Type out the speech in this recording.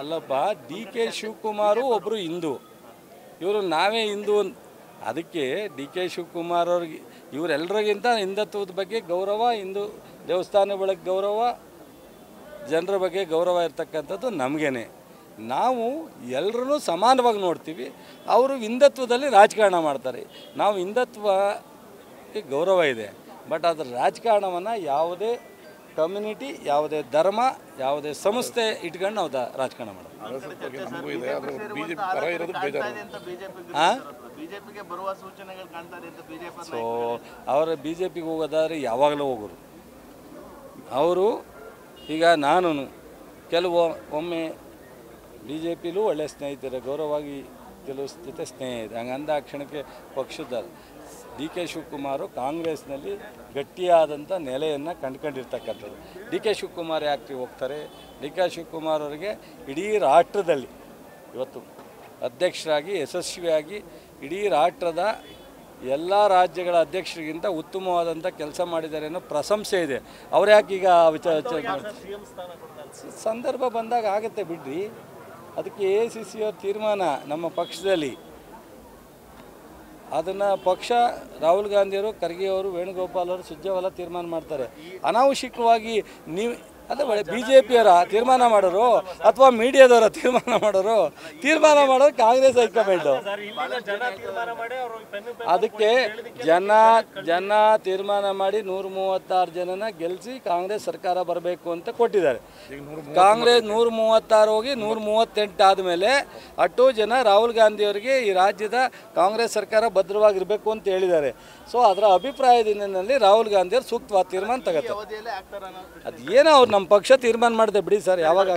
ಅಲ್ಲಪ್ಪ, D K Shivakumar ಒಬ್ಬರು ಹಿಂದೂ, ಇವರು ನಾವೇ ಹಿಂದೂ ಅದಕ್ಕೆ ಡಿ ಕೆ ಶಿವಕುಮಾರ್ ಅವ್ರಿಗೆ ಇವರೆಲ್ಲರಿಗಿಂತ ಹಿಂದುತ್ವದ ಬಗ್ಗೆ ಗೌರವ, ಹಿಂದೂ ದೇವಸ್ಥಾನಗಳಿಗೆ ಗೌರವ, ಜನರ ಬಗ್ಗೆ ಗೌರವ ಇರ್ತಕ್ಕಂಥದ್ದು ನಮಗೇನೆ. ನಾವು ಎಲ್ಲರೂ ಸಮಾನವಾಗಿ ನೋಡ್ತೀವಿ. ಅವರು ಹಿಂದುತ್ವದಲ್ಲಿ ರಾಜಕಾರಣ ಮಾಡ್ತಾರೆ. ನಾವು ಹಿಂದುತ್ವಕ್ಕೆ ಗೌರವ ಇದೆ, ಬಟ್ ಅದರ ರಾಜಕಾರಣವನ್ನು ಯಾವುದೇ ಕಮ್ಯುನಿಟಿ, ಯಾವುದೇ ಧರ್ಮ, ಯಾವುದೇ ಸಂಸ್ಥೆ ಇಟ್ಕೊಂಡು ನಾವು ರಾಜಕಾರಣ ಮಾಡೋದು. ಸೊ ಅವರ ಬಿ ಜೆ ಪಿಗೆ ಹೋಗೋದಾದ್ರೆ ಯಾವಾಗಲೂ ಹೋಗೋರು ಅವರು. ಈಗ ನಾನು ಒಮ್ಮೆ ಬಿ ಜೆ ಪಿಲೂ ಒಳ್ಳೆಯ ಸ್ನೇಹಿತರೆ, ಗೌರವವಾಗಿ ಕೆಲವು ಜೊತೆ ಸ್ನೇಹ ಇದೆ. ಹಂಗಂದ ಕ್ಷಣಕ್ಕೆ ಪಕ್ಷದ ಡಿ ಕೆ ಶಿವಕುಮಾರು ಕಾಂಗ್ರೆಸ್ನಲ್ಲಿ ಗಟ್ಟಿಯಾದಂಥ ನೆಲೆಯನ್ನು ಕಂಡುಕೊಂಡಿರ್ತಕ್ಕಂಥದ್ದು. ಡಿ ಕೆ ಶಿವಕುಮಾರ್ ಯಾಕೆ ಹೋಗ್ತಾರೆ? ಡಿ ಕೆ ಶಿವಕುಮಾರ್ ಅವರಿಗೆ ಇಡೀ ರಾಷ್ಟ್ರದಲ್ಲಿ ಇವತ್ತು ಅಧ್ಯಕ್ಷರಾಗಿ ಯಶಸ್ವಿಯಾಗಿ ಇಡೀ ರಾಷ್ಟ್ರದ ಎಲ್ಲ ರಾಜ್ಯಗಳ ಅಧ್ಯಕ್ಷರಿಗಿಂತ ಉತ್ತಮವಾದಂಥ ಕೆಲಸ ಮಾಡಿದ್ದಾರೆ ಅನ್ನೋ ಪ್ರಶಂಸೆ ಇದೆ. ಅವ್ರು ಯಾಕೆ ಈಗ ಸಂದರ್ಭ ಬಂದಾಗ ಆಗುತ್ತೆ ಬಿಡ್ರಿ. ಅದಕ್ಕೆ ACC ಅವ್ರ ತೀರ್ಮಾನ ನಮ್ಮ ಪಕ್ಷದಲ್ಲಿ, ಅದನ್ನು ಪಕ್ಷ ರಾಹುಲ್ ಗಾಂಧಿಯವರು, ಖರ್ಗೆ ಅವರು, ವೇಣುಗೋಪಾಲ್ ಅವರು, ಸುರ್ಜೇವಾಲಾ ತೀರ್ಮಾನ ಮಾಡ್ತಾರೆ. ಅನಾವಶ್ಯಕವಾಗಿ ನೀವು ಅದೇ ಬಿ ಜೆ ಪಿಯವರ ತೀರ್ಮಾನ ಮಾಡೋರು ಅಥವಾ ಮೀಡಿಯಾದವರ ತೀರ್ಮಾನ ಮಾಡೋರು ಕಾಂಗ್ರೆಸ್ ಹೈಕಮಾಂಡು. ಅದಕ್ಕೆ ಜನ ತೀರ್ಮಾನ ಮಾಡಿ 136 ಜನನ ಗೆಲ್ಲಿಸಿ ಕಾಂಗ್ರೆಸ್ ಸರ್ಕಾರ ಬರಬೇಕು ಅಂತ ಕೊಟ್ಟಿದ್ದಾರೆ. ಕಾಂಗ್ರೆಸ್ 136 ಹೋಗಿ 138 ಆದಮೇಲೆ ಅಷ್ಟು ಜನ ರಾಹುಲ್ ಗಾಂಧಿಯವರಿಗೆ ಈ ರಾಜ್ಯದ ಕಾಂಗ್ರೆಸ್ ಸರ್ಕಾರ ಭದ್ರವಾಗಿರಬೇಕು ಅಂತ ಹೇಳಿದ್ದಾರೆ. ಸೊ ಅದರ ಅಭಿಪ್ರಾಯದಿಂದಲ್ಲಿ ರಾಹುಲ್ ಗಾಂಧಿಯವರು ಸೂಕ್ತವಾದ ತೀರ್ಮಾನ ತಗೋತಾರೆ. ಅದು ಏನೋ ಅವ್ರು ನಮ್ಮ ಪಕ್ಷ ತೀರ್ಮಾನ ಮಾಡಿದೆ ಬಿಡಿ ಸರ್, ಯಾವಾಗ